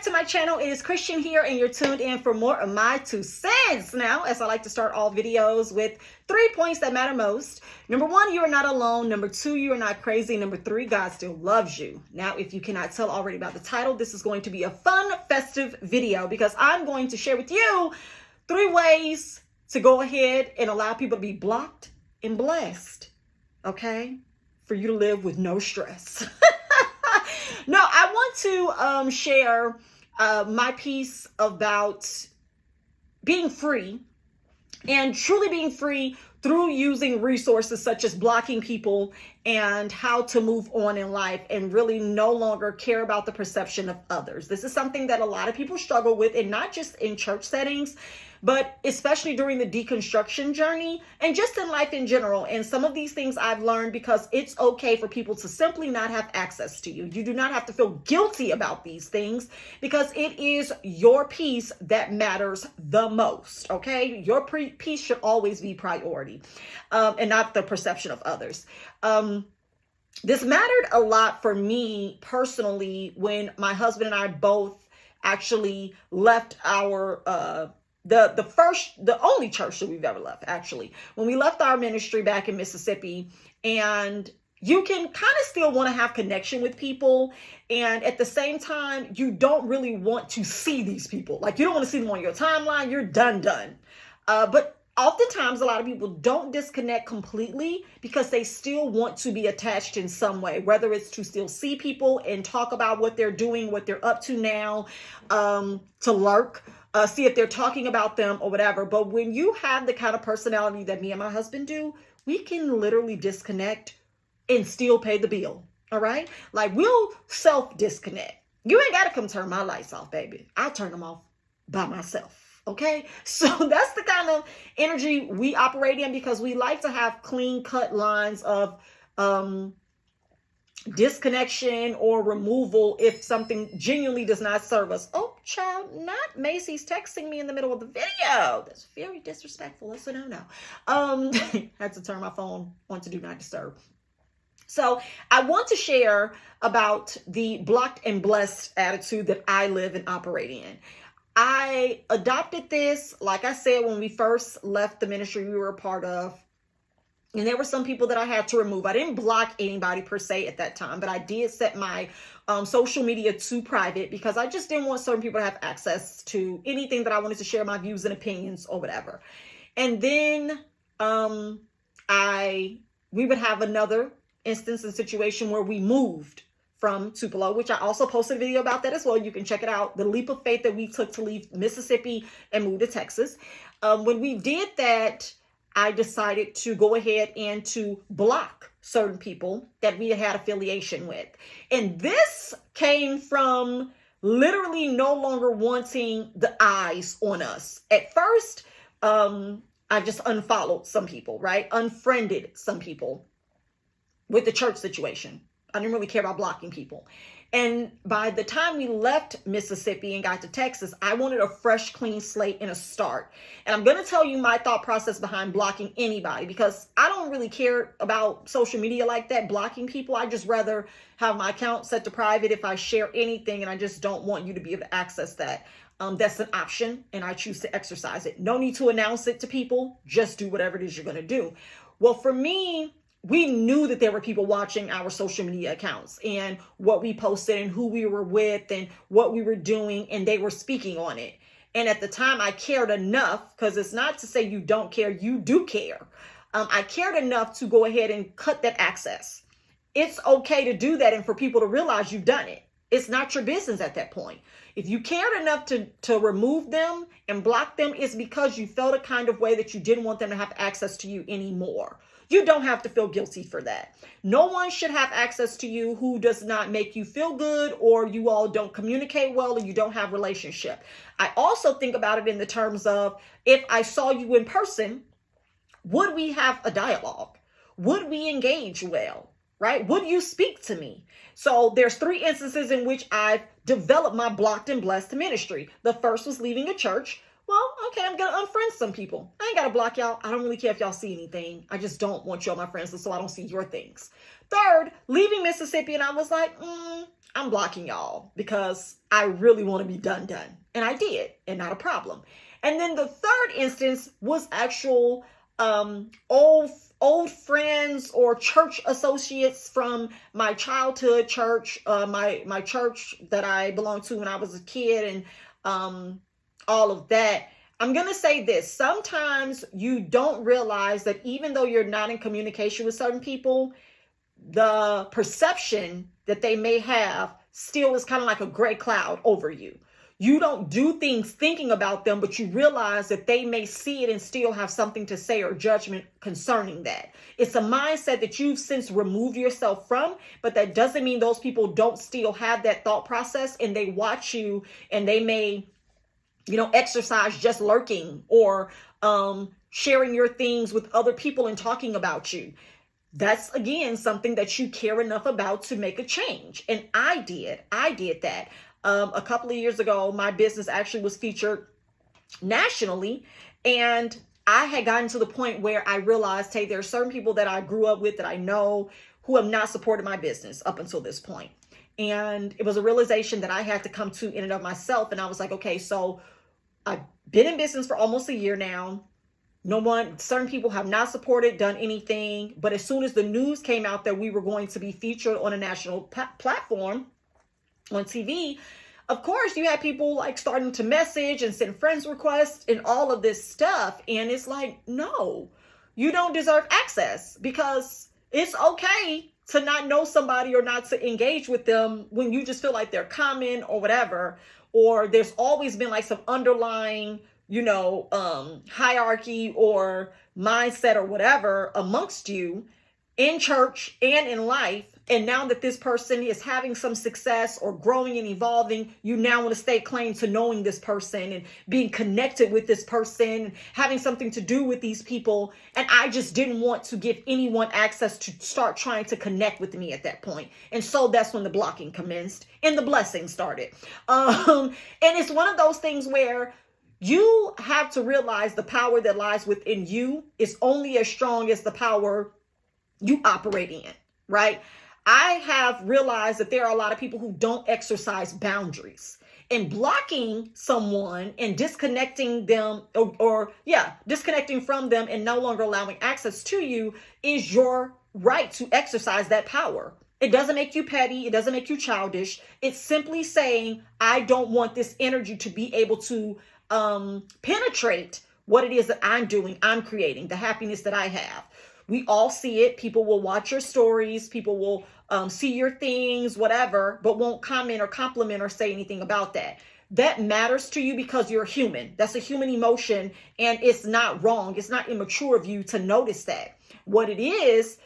back to my channel. It is Christian here, and you're tuned in for more of my 2 cents. Now, as I like to start all videos with 3 points that matter most. Number 1, you are not alone. Number 2, you are not crazy. Number 3, God still loves you. Now, if you cannot tell already about the title, this is going to be a fun, festive video because I'm going to share with you 3 ways to go ahead and allow people to be blocked and blessed. Okay? For you to live with no stress. No, I want to share my piece about being free and truly being free through using resources such as blocking people and how to move on in life and really no longer care about the perception of others. This is something that a lot of people struggle with, and not just in church settings, but especially during the deconstruction journey and just in life in general. And some of these things I've learned because it's okay for people to simply not have access to you. You do not have to feel guilty about these things because it is your peace that matters the most, okay? Your peace should always be priority and not the perception of others. This mattered a lot for me personally when my husband and I both actually left our the only church that we've ever left, actually, when we left our ministry back in Mississippi. And you can kind of still want to have connection with people, and at the same time you don't really want to see these people. Like, you don't want to see them on your timeline. You're done. But oftentimes a lot of people don't disconnect completely because they still want to be attached in some way, whether it's to still see people and talk about what they're doing, what they're up to now, to lurk, see if they're talking about them or whatever. But when you have the kind of personality that me and my husband do, we can literally disconnect and still pay the bill. All right? Like, we'll self-disconnect. You ain't got to come turn my lights off, baby. I'll turn them off by myself. Okay? So that's the kind of energy we operate in because we like to have clean cut lines of disconnection or removal if something genuinely does not serve us. Oh, child, not Macy's texting me in the middle of the video. That's very disrespectful. That's a no. Had to turn my phone on to do not disturb. So I want to share about the blocked and blessed attitude that I live and operate in. I adopted this, like I said, when we first left the ministry we were a part of. And there were some people that I had to remove. I didn't block anybody per se at that time, but I did set my social media to private because I just didn't want certain people to have access to anything that I wanted to share my views and opinions or whatever. And then we would have another instance and situation where we moved from Tupelo, which I also posted a video about that as well. You can check it out. The leap of faith that we took to leave Mississippi and move to Texas. When we did that, I decided to go ahead and to block certain people that we had affiliation with. And this came from literally no longer wanting the eyes on us. At first, I just unfollowed some people, right? Unfriended some people with the church situation. I didn't really care about blocking people. And by the time we left Mississippi and got to Texas, I wanted a fresh, clean slate and a start. And I'm going to tell you my thought process behind blocking anybody because I don't really care about social media like that, blocking people. I just rather have my account set to private if I share anything, and I just don't want you to be able to access that. That's an option, and I choose to exercise it. No need to announce it to people. Just do whatever it is you're going to do. Well, for me, we knew that there were people watching our social media accounts and what we posted and who we were with and what we were doing, and they were speaking on it. And at the time, I cared enough, because it's not to say you don't care, you do care. I cared enough to go ahead and cut that access. It's okay to do that and for people to realize you've done it. It's not your business at that point. If you cared enough to remove them and block them, it's because you felt a kind of way that you didn't want them to have access to you anymore. You don't have to feel guilty for that. No one should have access to you who does not make you feel good, or you all don't communicate well, or you don't have relationship. I also think about it in the terms of, if I saw you in person, would we have a dialogue? Would we engage well? Right? Would you speak to me? So there's 3 instances in which I've developed my blocked and blessed ministry. The first was leaving a church Well, okay, I'm going to unfriend some people. I ain't got to block y'all. I don't really care if y'all see anything. I just don't want y'all my friends, so I don't see your things. Third, leaving Mississippi, and I was like, I'm blocking y'all because I really want to be done. And I did, and not a problem. And then the third instance was actual old friends or church associates from my childhood church, my church that I belonged to when I was a kid, and all of that. I'm going to say this. Sometimes you don't realize that even though you're not in communication with certain people, the perception that they may have still is kind of like a gray cloud over you. You don't do things thinking about them, but you realize that they may see it and still have something to say or judgment concerning that. It's a mindset that you've since removed yourself from, but that doesn't mean those people don't still have that thought process, and they watch you and they may, exercise just lurking or sharing your things with other people and talking about you. That's, again, something that you care enough about to make a change. And I did that. A couple of years ago, my business actually was featured nationally, and I had gotten to the point where I realized, hey, there are certain people that I grew up with that I know who have not supported my business up until this point. And it was a realization that I had to come to in and of myself. And I was like, okay, so I've been in business for almost a year now. Certain people have not supported, done anything. But as soon as the news came out that we were going to be featured on a national platform on TV, of course, you had people like starting to message and send friends requests and all of this stuff. And it's like, no, you don't deserve access, because it's okay to not know somebody or not to engage with them when you just feel like they're common or whatever, or there's always been like some underlying, hierarchy or mindset or whatever amongst you in church and in life. And now that this person is having some success or growing and evolving, you now want to stake claim to knowing this person and being connected with this person, having something to do with these people. And I just didn't want to give anyone access to start trying to connect with me at that point. And so that's when the blocking commenced and the blessing started. And it's one of those things where you have to realize the power that lies within you is only as strong as the power you operate in, right? I have realized that there are a lot of people who don't exercise boundaries, and blocking someone and disconnecting them disconnecting from them and no longer allowing access to you is your right to exercise that power. It doesn't make you petty. It doesn't make you childish. It's simply saying, I don't want this energy to be able to penetrate what it is that I'm doing, I'm creating, the happiness that I have. We all see it. People will watch your stories. People will see your things, whatever, but won't comment or compliment or say anything about that. That matters to you because you're human. That's a human emotion, and it's not wrong. It's not immature of you to notice that. What it is,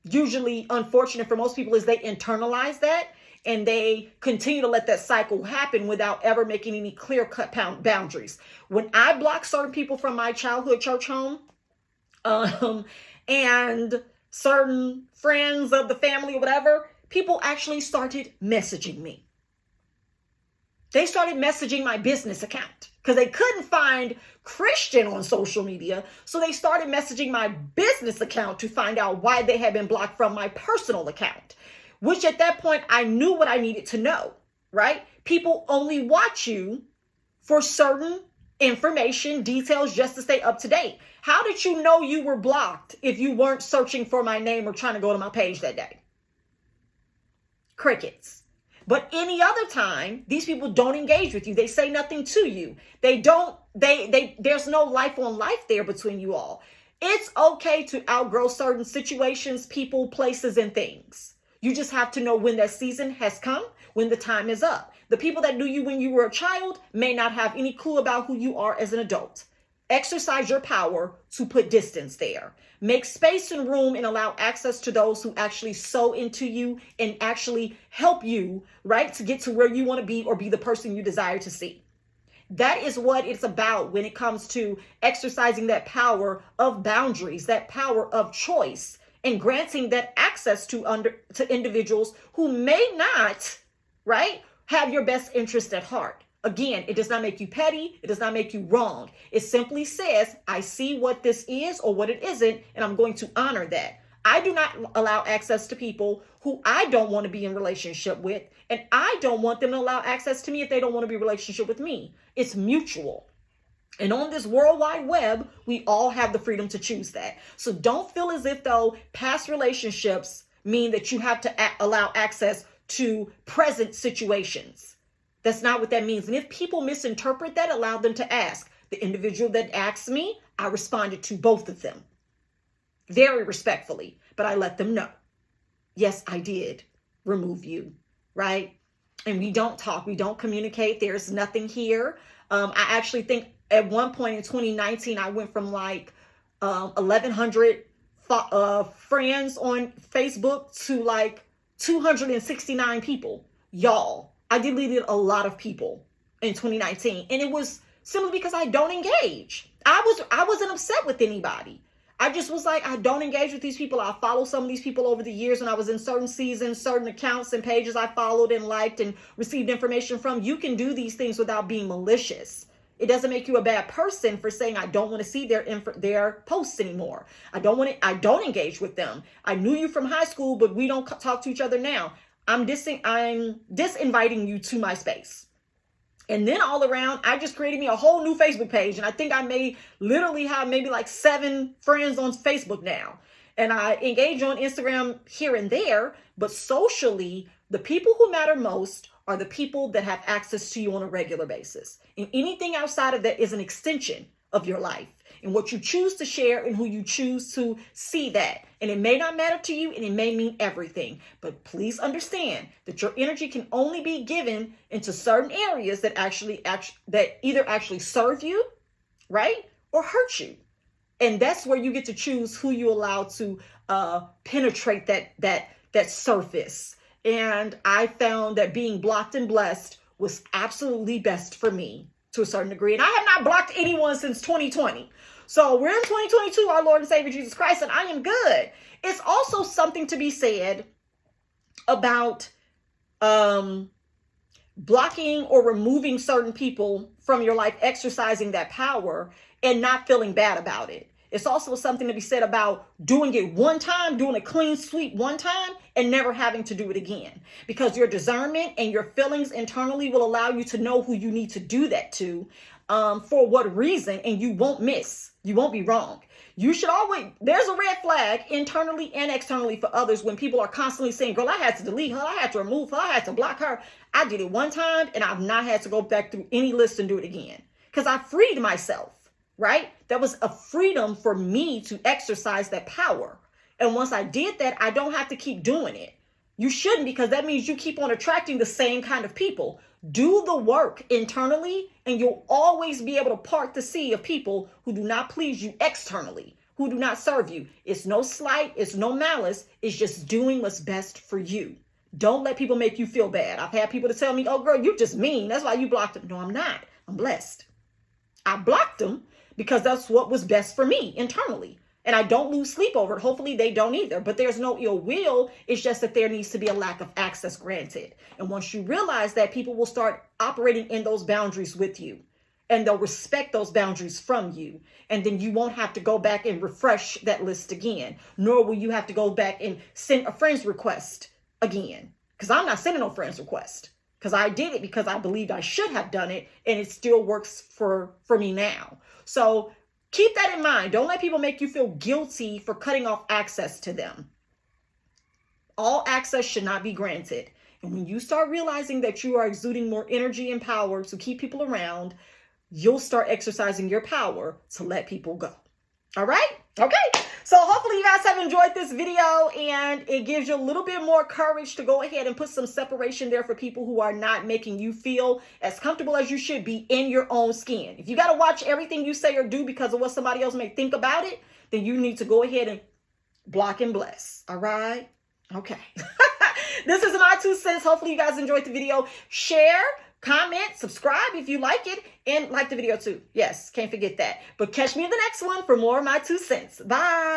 usually unfortunate for most people, is they internalize that and they continue to let that cycle happen without ever making any clear-cut boundaries. When I blocked certain people from my childhood church home, and certain friends of the family or whatever, people actually started messaging me. They started messaging my business account because they couldn't find Christian on social media. So they started messaging my business account to find out why they had been blocked from my personal account, which at that point I knew what I needed to know, right? People only watch you for certain information, details, just to stay up to date. How did you know you were blocked if you weren't searching for my name or trying to go to my page that day? Crickets. But any other time, these people don't engage with you. They say nothing to you. There's no life on life there between you all. It's okay to outgrow certain situations, people, places, and things. You just have to know when that season has come, when the time is up. The people that knew you when you were a child may not have any clue about who you are as an adult. Exercise your power to put distance there. Make space and room and allow access to those who actually sow into you and actually help you, right, to get to where you want to be or be the person you desire to see. That is what it's about when it comes to exercising that power of boundaries, that power of choice, and granting that access to individuals who may not, right, have your best interest at heart. Again, it does not make you petty. It does not make you wrong. It simply says, I see what this is or what it isn't, and I'm going to honor that. I do not allow access to people who I don't want to be in relationship with, and I don't want them to allow access to me if they don't want to be in relationship with me. It's mutual. And on this World Wide Web, we all have the freedom to choose that. So don't feel as if though past relationships mean that you have to allow access to present situations. That's not what that means. And if people misinterpret that, allow them to ask. The individual that asked me, I responded to both of them very respectfully, but I let them know. Yes, I did remove you, right? And we don't talk. We don't communicate. There's nothing here. I actually think at one point in 2019, I went from like 1,100 friends on Facebook to like 269 people. Y'all, I deleted a lot of people in 2019, and it was simply because I don't engage. I wasn't upset with anybody. I just was like, I don't engage with these people. I follow some of these people over the years when I was in certain seasons, certain accounts and pages I followed and liked and received information from. You can do these things without being malicious. It doesn't make you a bad person for saying, I don't want to see their posts anymore. I don't engage with them. I knew you from high school, but we don't talk to each other now. I'm disinviting you to my space. And then all around, I just created me a whole new Facebook page. And I think I literally have maybe like 7 friends on Facebook now. And I engage on Instagram here and there. But socially, the people who matter most are the people that have access to you on a regular basis. And anything outside of that is an extension of your life and what you choose to share and who you choose to see that. And it may not matter to you and it may mean everything, but please understand that your energy can only be given into certain areas that either actually serve you, right? Or hurt you. And that's where you get to choose who you allow to penetrate that surface. And I found that being blocked and blessed was absolutely best for me to a certain degree. And I have not blocked anyone since 2020. So we're in 2022, our Lord and Savior Jesus Christ, and I am good. It's also something to be said about blocking or removing certain people from your life, exercising that power and not feeling bad about it. It's also something to be said about doing it one time, doing a clean sweep one time and never having to do it again, because your discernment and your feelings internally will allow you to know who you need to do that to, for what reason, and you won't miss. You won't be wrong. You should always, there's a red flag internally and externally for others when people are constantly saying, girl, I had to delete her, I had to remove her, I had to block her. I did it one time and I've not had to go back through any list and do it again because I freed myself. Right? That was a freedom for me to exercise that power. And once I did that, I don't have to keep doing it. You shouldn't, because that means you keep on attracting the same kind of people. Do the work internally, and you'll always be able to part the sea of people who do not please you externally, who do not serve you. It's no slight. It's no malice. It's just doing what's best for you. Don't let people make you feel bad. I've had people to tell me, oh, girl, you're just mean. That's why you blocked them. No, I'm not. I'm blessed. I blocked them because that's what was best for me internally. And I don't lose sleep over it. Hopefully they don't either. But there's no ill will. It's just that there needs to be a lack of access granted. And once you realize that, people will start operating in those boundaries with you. And they'll respect those boundaries from you. And then you won't have to go back and refresh that list again. Nor will you have to go back and send a friend's request again. Because I'm not sending no friend's request. Because I did it because I believed I should have done it. And it still works for me now. So keep that in mind. Don't let people make you feel guilty for cutting off access to them. All access should not be granted. And when you start realizing that you are exuding more energy and power to keep people around, you'll start exercising your power to let people go. All right? Okay. So hopefully you guys have enjoyed this video and it gives you a little bit more courage to go ahead and put some separation there for people who are not making you feel as comfortable as you should be in your own skin. If you got to watch everything you say or do because of what somebody else may think about it, then you need to go ahead and block and bless. All right? Okay. This is my 2 cents. Hopefully you guys enjoyed the video. Share, comment, subscribe if you like it, and like the video too. Yes, can't forget that. But catch me in the next one for more of my 2 cents. Bye.